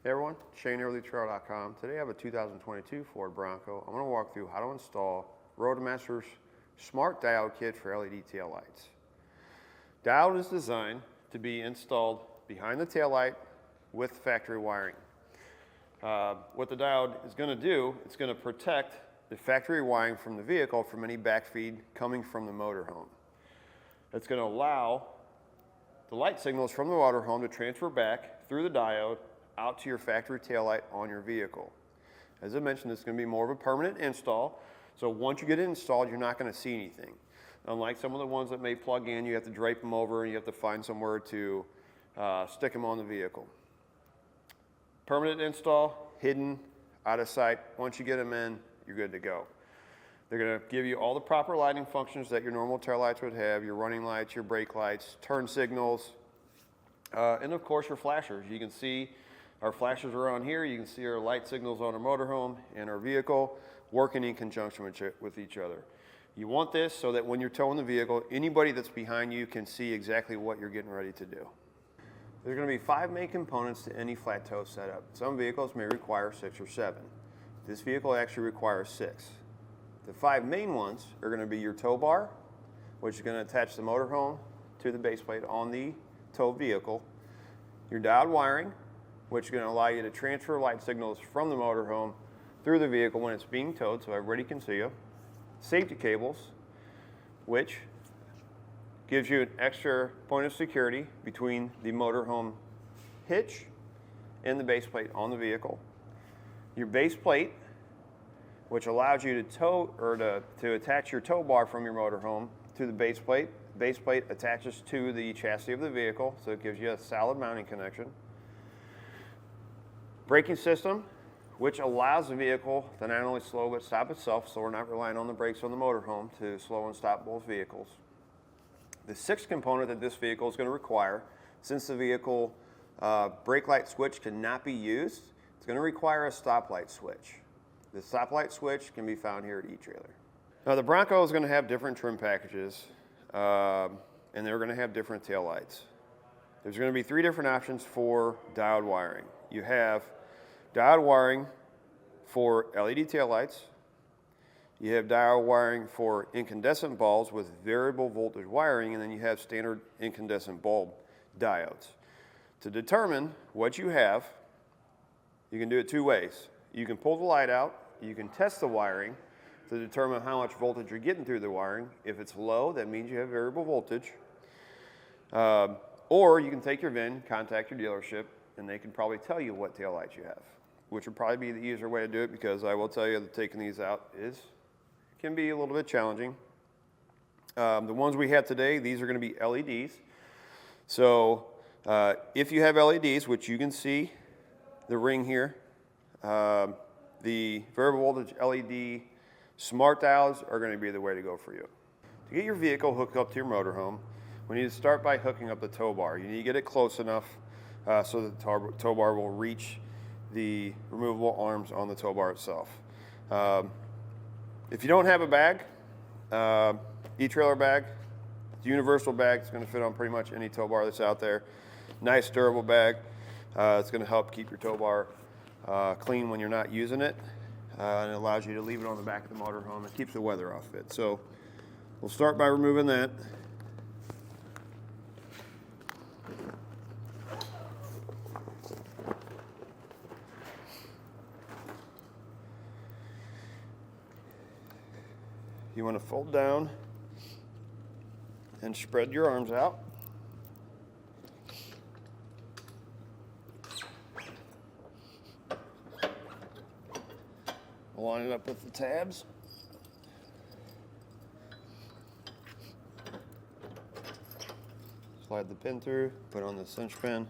Hey everyone, Shane here with etrailer.com. Today I have a 2022 Ford Bronco. I'm going to walk through how to install Roadmaster's Smart Diode kit for LED tail lights. Diode is designed to be installed behind the tail light with factory wiring. What the diode is going to do, it's going to protect the factory wiring from the vehicle from any backfeed coming from the motorhome. It's going to allow the light signals from the motorhome to transfer back through the diode out to your factory taillight on your vehicle. As I mentioned, it's going to be more of a permanent install, so once you get it installed, you're not going to see anything. Unlike some of the ones that may plug in, you have to drape them over and you have to find somewhere to stick them on the vehicle. Permanent install, hidden, out of sight. Once you get them in, you're good to go. They're going to give you all the proper lighting functions that your normal tail lights would have, your running lights, your brake lights, turn signals, and of course your flashers. You can see our flashers are on here. You can see our light signals on our motorhome and our vehicle working in conjunction with each other. You want this so that when you're towing the vehicle, anybody that's behind you can see exactly what you're getting ready to do. There's going to be 5 main components to any flat tow setup. Some vehicles may require 6 or 7. This vehicle actually requires 6. The 5 main ones are going to be your tow bar, which is going to attach the motorhome to the base plate on the tow vehicle, your diode wiring, which is going to allow you to transfer light signals from the motorhome through the vehicle when it's being towed so everybody can see you. Safety cables, which gives you an extra point of security between the motorhome hitch and the base plate on the vehicle. Your base plate, which allows you to tow or to attach your tow bar from your motorhome to the base plate. Base plate attaches to the chassis of the vehicle, so it gives you a solid mounting connection. Braking system, which allows the vehicle to not only slow but stop itself, so we're not relying on the brakes on the motorhome to slow and stop both vehicles. The 6th component that this vehicle is going to require, since the vehicle brake light switch cannot be used, it's going to require a stoplight switch. The stoplight switch can be found here at etrailer. Now the Bronco is going to have different trim packages, and they're going to have different tail lights. There's going to be 3 different options for diode wiring. You have diode wiring for LED tail lights. You have diode wiring for incandescent bulbs with variable voltage wiring, and then you have standard incandescent bulb diodes. To determine what you have, you can do it 2 ways. You can pull the light out, you can test the wiring to determine how much voltage you're getting through the wiring. If it's low, that means you have variable voltage. Or you can take your VIN, contact your dealership, and they can probably tell you what tail lights you have, which would probably be the easier way to do it, because I will tell you that taking these out can be a little bit challenging. The ones we have today, these are going to be LEDs. So if you have LEDs, which you can see the ring here, the variable voltage LED smart diodes are going to be the way to go for you. To get your vehicle hooked up to your motorhome, we need to start by hooking up the tow bar. You need to get it close enough so that the tow bar will reach the removable arms on the tow bar itself. If you don't have a bag, etrailer bag, it's a universal bag. It's going to fit on pretty much any tow bar that's out there. Nice durable bag. It's going to help keep your tow bar clean when you're not using it, and it allows you to leave it on the back of the motorhome. It keeps the weather off it. So we'll start by removing that. You want to fold down and spread your arms out. Line it up with the tabs. Slide the pin through, put on the cinch pin.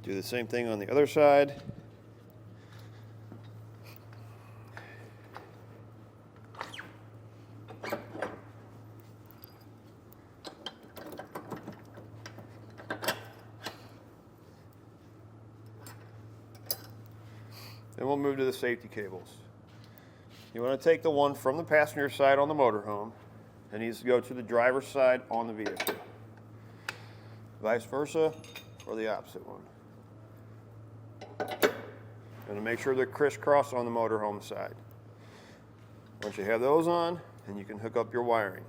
Do the same thing on the other side. Then we'll move to the safety cables. You want to take the one from the passenger side on the motorhome. It needs to go to the driver's side on the vehicle. Vice versa, or the opposite one. And to make sure they're crisscross on the motorhome side. Once you have those on, then you can hook up your wiring.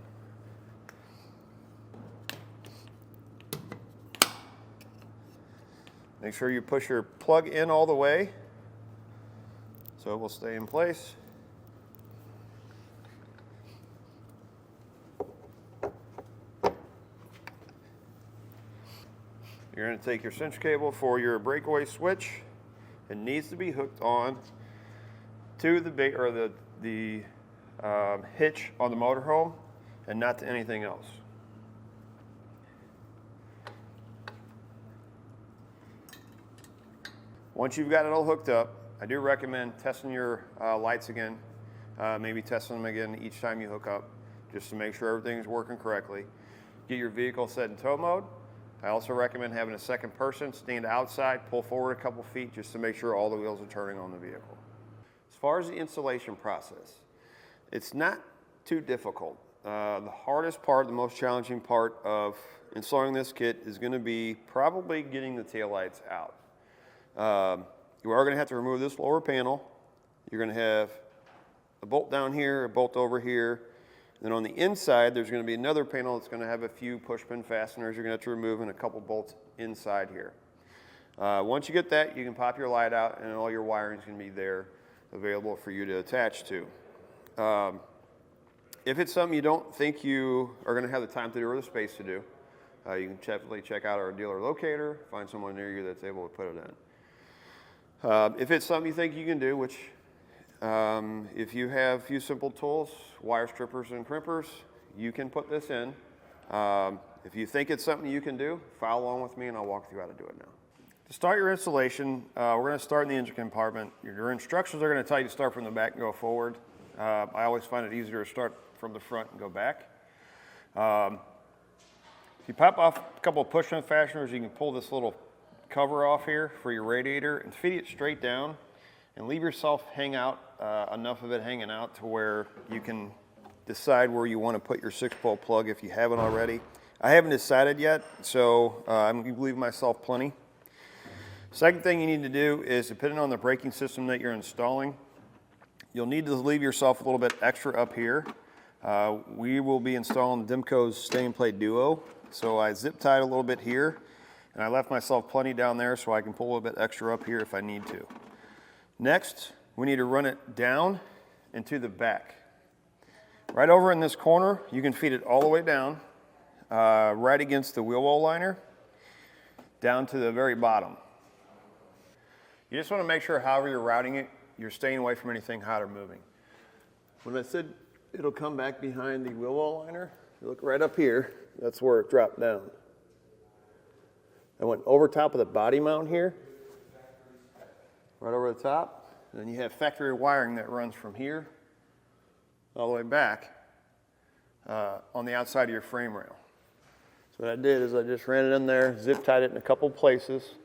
Make sure you push your plug in all the way so it will stay in place. You're going to take your cinch cable for your breakaway switch. It needs to be hooked on to the hitch on the motorhome and not to anything else. Once you've got it all hooked up, I do recommend testing your lights again, maybe testing them again each time you hook up, just to make sure everything's working correctly. Get your vehicle set in tow mode. I also recommend having a second person stand outside, pull forward a couple feet just to make sure all the wheels are turning on the vehicle. As far as the installation process, it's not too difficult. The hardest part, the most challenging part of installing this kit is going to be probably getting the taillights out. You are going to have to remove this lower panel. You're going to have a bolt down here, a bolt over here. Then on the inside, there's going to be another panel that's going to have a few push pin fasteners you're going to have to remove and a couple bolts inside here. Once you get that, you can pop your light out and all your wiring is going to be there available for you to attach to. If it's something you don't think you are going to have the time to do or the space to do, you can definitely check out our dealer locator, find someone near you that's able to put it in. If it's something you think you can do, which if you have a few simple tools, wire strippers and crimpers, you can put this in. If you think it's something you can do, follow along with me and I'll walk through how to do it now. To start your installation, we're going to start in the engine compartment. Your instructions are going to tell you to start from the back and go forward. I always find it easier to start from the front and go back. If you pop off a couple of push-pin fasteners, you can pull this little cover off here for your radiator and feed it straight down and leave yourself hang out, enough of it hanging out to where you can decide where you want to put your 6-pole plug if you haven't already. I haven't decided yet, so I'm going to leave myself plenty. Second thing you need to do is, depending on the braking system that you're installing, you'll need to leave yourself a little bit extra up here. We will be installing Dimco's Stay and Play Duo, so I zip tied a little bit here, and I left myself plenty down there so I can pull a little bit extra up here if I need to. Next, we need to run it down and to the back. Right over in this corner, you can feed it all the way down, right against the wheel well liner, down to the very bottom. You just want to make sure however you're routing it, you're staying away from anything hot or moving. When I said it'll come back behind the wheel well liner, you look right up here, that's where it dropped down. I went over top of the body mount here, right over the top, and then you have factory wiring that runs from here all the way back on the outside of your frame rail. So what I did is I just ran it in there, zip tied it in a couple places,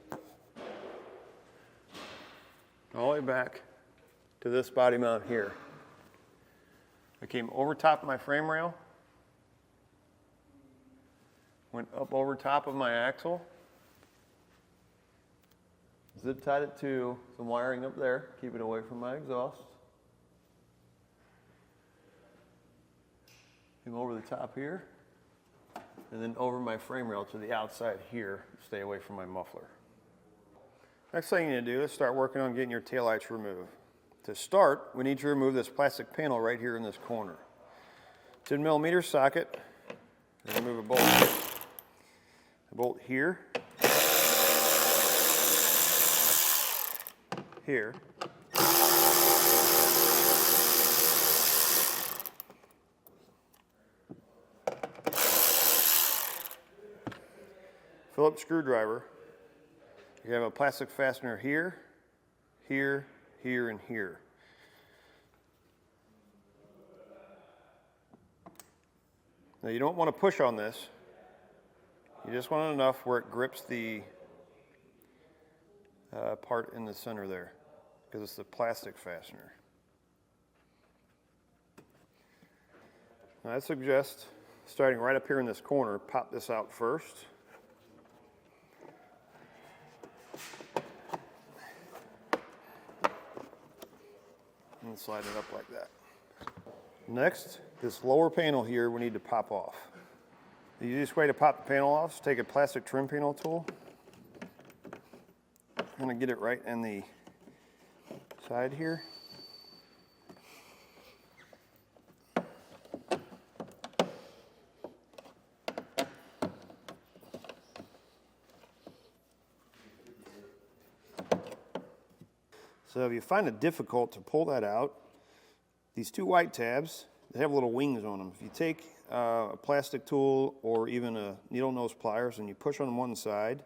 all the way back to this body mount here. I came over top of my frame rail, went up over top of my axle, zip tied it to some wiring up there, keep it away from my exhaust. Came over the top here, and then over my frame rail to the outside here, stay away from my muffler. Next thing you need to do is start working on getting your taillights removed. To start, we need to remove this plastic panel right here in this corner. 10mm socket, and remove a bolt. A bolt here, here, Phillips screwdriver. You have a plastic fastener here, here, here, and here. Now you don't want to push on this. You just want it enough where it grips the part in the center there, because it's the plastic fastener. Now I suggest starting right up here in this corner, pop this out first. and slide it up like that. Next, this lower panel here we need to pop off. The easiest way to pop the panel off is take a plastic trim panel tool. I'm going to get it right in the side here. So if you find it difficult to pull that out, these two white tabs, they have little wings on them. If you take a plastic tool or even a needle nose pliers and you push on one side,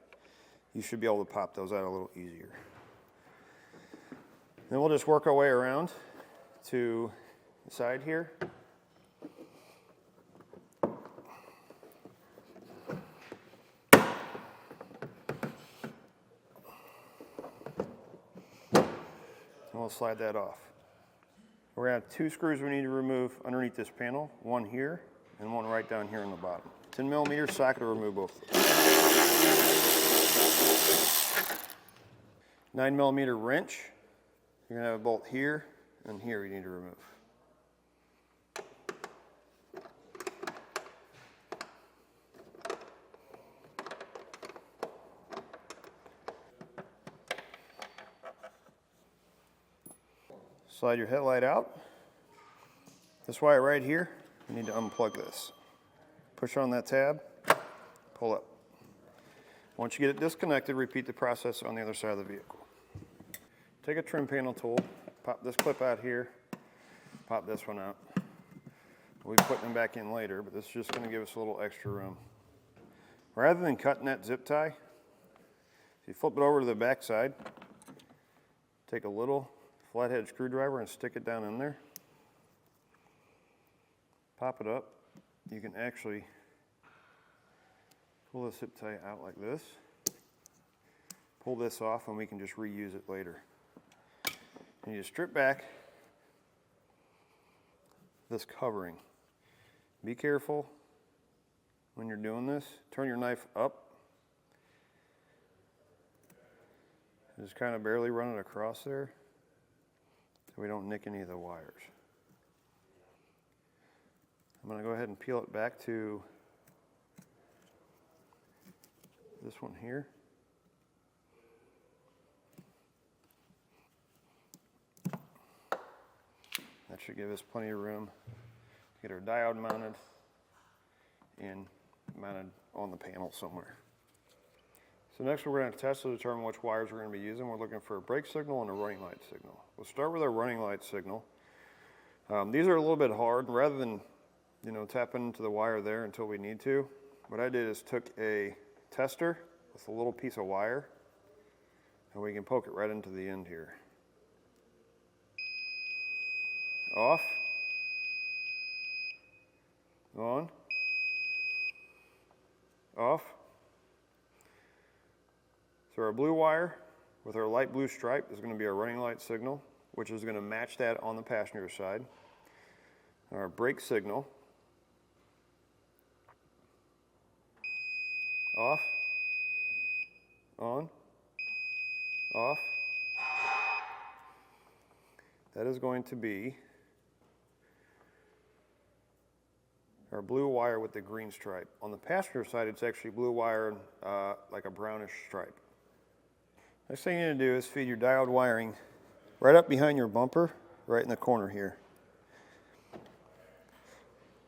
you should be able to pop those out a little easier. Then we'll just work our way around to the side here. And we'll slide that off. We're going to have two screws we need to remove underneath this panel, one here and one right down here on the bottom. 10mm socket to remove both. 9mm wrench. You're going to have a bolt here and here you need to remove. Slide your headlight out. This wire right here, you need to unplug this. Push on that tab, pull up. Once you get it disconnected, repeat the process on the other side of the vehicle. Take a trim panel tool, pop this clip out here, pop this one out. We'll be putting them back in later, but this is just going to give us a little extra room. Rather than cutting that zip tie, if you flip it over to the back side, take a little flathead screwdriver and stick it down in there. Pop it up. You can actually pull the zip tie out like this. Pull this off and we can just reuse it later. And you strip back this covering. Be careful when you're doing this. Turn your knife up. Just kind of barely run it across there so we don't nick any of the wires. I'm going to go ahead and peel it back to this one here. That should give us plenty of room to get our diode mounted and mounted on the panel somewhere. So next we're going to test to determine which wires we're going to be using. We're looking for a brake signal and a running light signal. We'll start with our running light signal. These are a little bit hard. Rather than tap into the wire there until we need to, what I did is took a tester with a little piece of wire and we can poke it right into the end here. Off, on, off. So our blue wire with our light blue stripe is going to be our running light signal, which is going to match that on the passenger side. Our brake signal, off, on, off. That is going to be our blue wire with the green stripe. On the passenger side, it's actually blue wire, like a brownish stripe. Next thing you need to do is feed your diode wiring right up behind your bumper, right in the corner here. And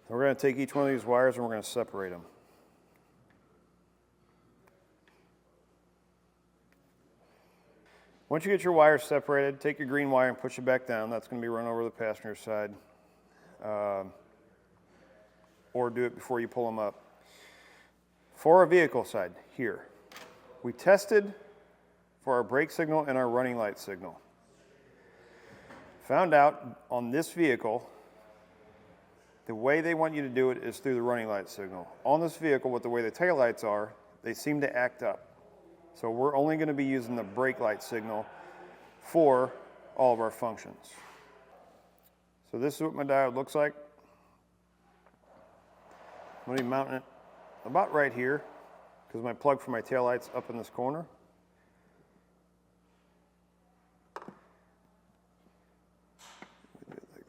we're going to take each one of these wires and we're going to separate them. Once you get your wires separated, take your green wire and push it back down. That's going to be run over the passenger side. Or do it before you pull them up. For our vehicle side, here, we tested for our brake signal and our running light signal. Found out on this vehicle, the way they want you to do it is through the running light signal. On this vehicle, with the way the taillights are, they seem to act up. So we're only going to be using the brake light signal for all of our functions. So this is what my diode looks like. I'm going to be mounting it about right here because my plug for my taillight's up in this corner.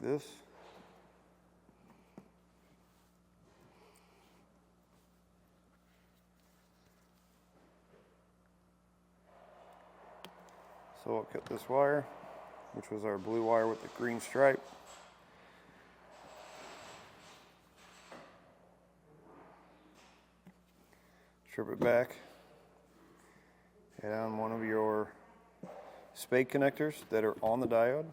this. So I'll cut this wire, which was our blue wire with the green stripe. Strip it back. Add on one of your spade connectors that are on the diode.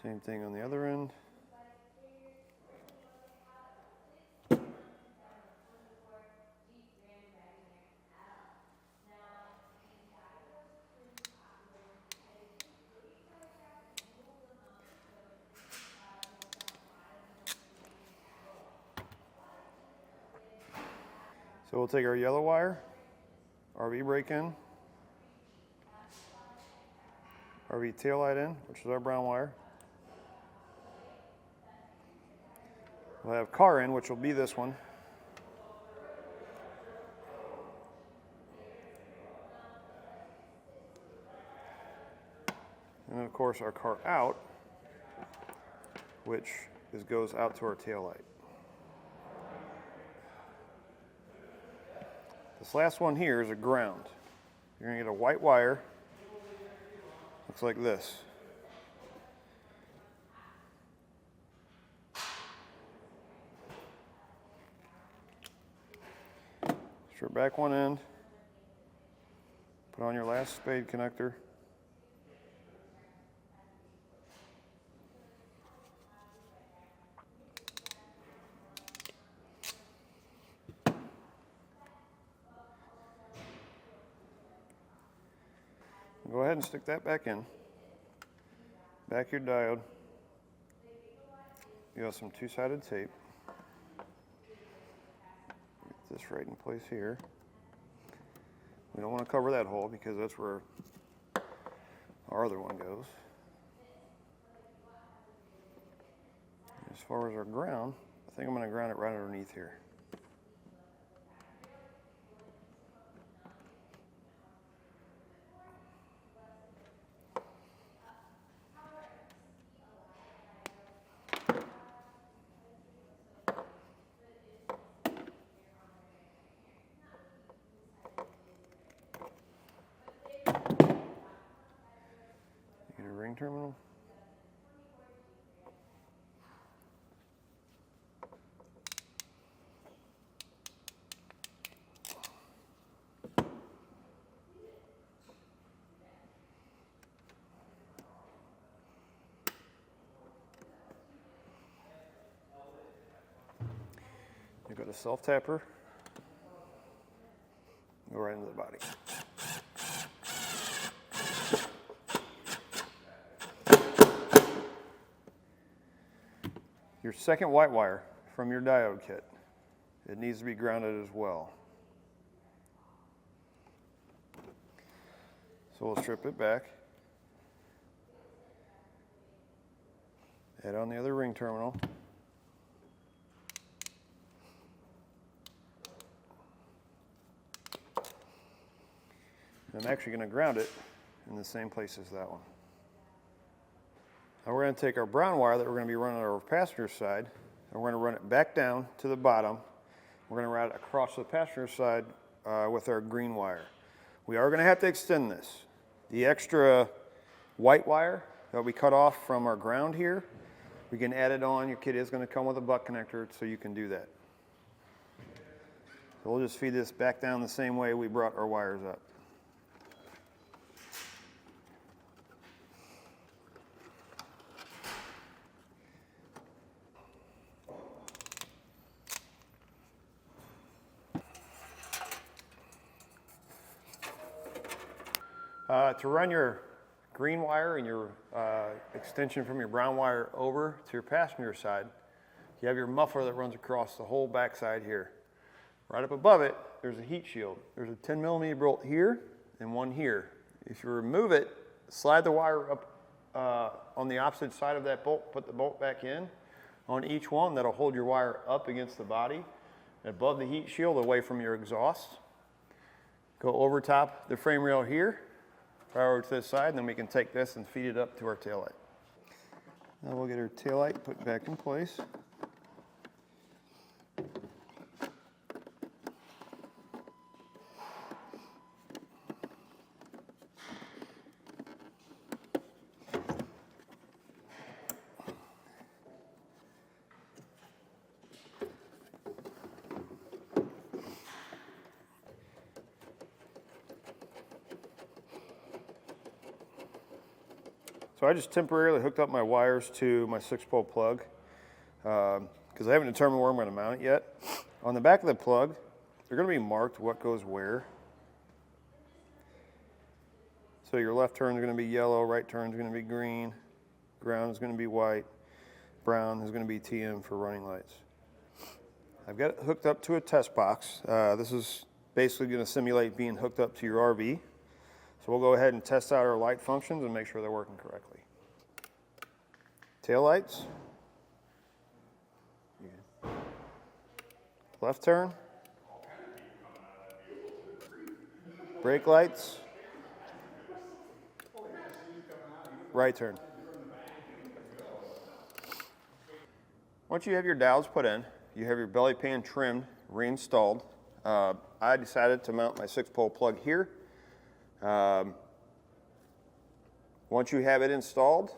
Same thing on the other end. So we'll take our yellow wire, RV brake in, RV taillight in, which is our brown wire. We'll have car in, which will be this one. And then of course our car out, which goes out to our taillight. This last one here is a ground. You're going to get a white wire, looks like this. Strip back one end, put on your last spade connector. Go ahead and stick that back in. Back your diode. You have some two-sided tape. Get this right in place here. We don't want to cover that hole because that's where our other one goes. As far as our ground, I think I'm going to ground it right underneath here. Ring terminal. You've got a self-tapper. Go right into the body. Your second white wire from your diode kit, it needs to be grounded as well. So we'll strip it back. Add on the other ring terminal. I'm actually going to ground it in the same place as that one. Now we're going to take our brown wire that we're going to be running on our passenger side, and we're going to run it back down to the bottom. We're going to run it across the passenger side with our green wire. We are going to have to extend this. The extra white wire that we cut off from our ground here, we can add it on. Your kit is going to come with a butt connector, so you can do that. So we'll just feed this back down the same way we brought our wires up. To run your green wire and your extension from your brown wire over to your passenger side, you have your muffler that runs across the whole back side here. Right up above it, there's a heat shield. There's a 10mm bolt here and one here. If you remove it, slide the wire up on the opposite side of that bolt, put the bolt back in, on each one. That'll hold your wire up against the body, above the heat shield, away from your exhaust. Go over top the frame rail here, power to this side, and then we can take this and feed it up to our taillight. Now we'll get our taillight put back in place. So I just temporarily hooked up my wires to my 6-pole plug because I haven't determined where I'm going to mount it yet. On the back of the plug, they're going to be marked what goes where. So your left turn is going to be yellow, right turn is going to be green, ground is going to be white, brown is going to be TM for running lights. I've got it hooked up to a test box. This is basically going to simulate being hooked up to your RV. So we'll go ahead and test out our light functions and make sure they're working correctly. Tail lights. Left turn. Brake lights. Right turn. Once you have your diodes put in, you have your belly pan trimmed, reinstalled. I decided to mount my 6-pole plug here. Once you have it installed,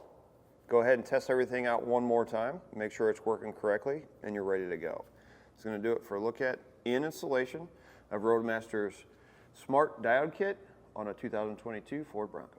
go ahead and test everything out one more time, make sure it's working correctly, and you're ready to go. It's going to do it for a look at in installation of Roadmaster's Smart Diode Kit on a 2022 Ford Bronco.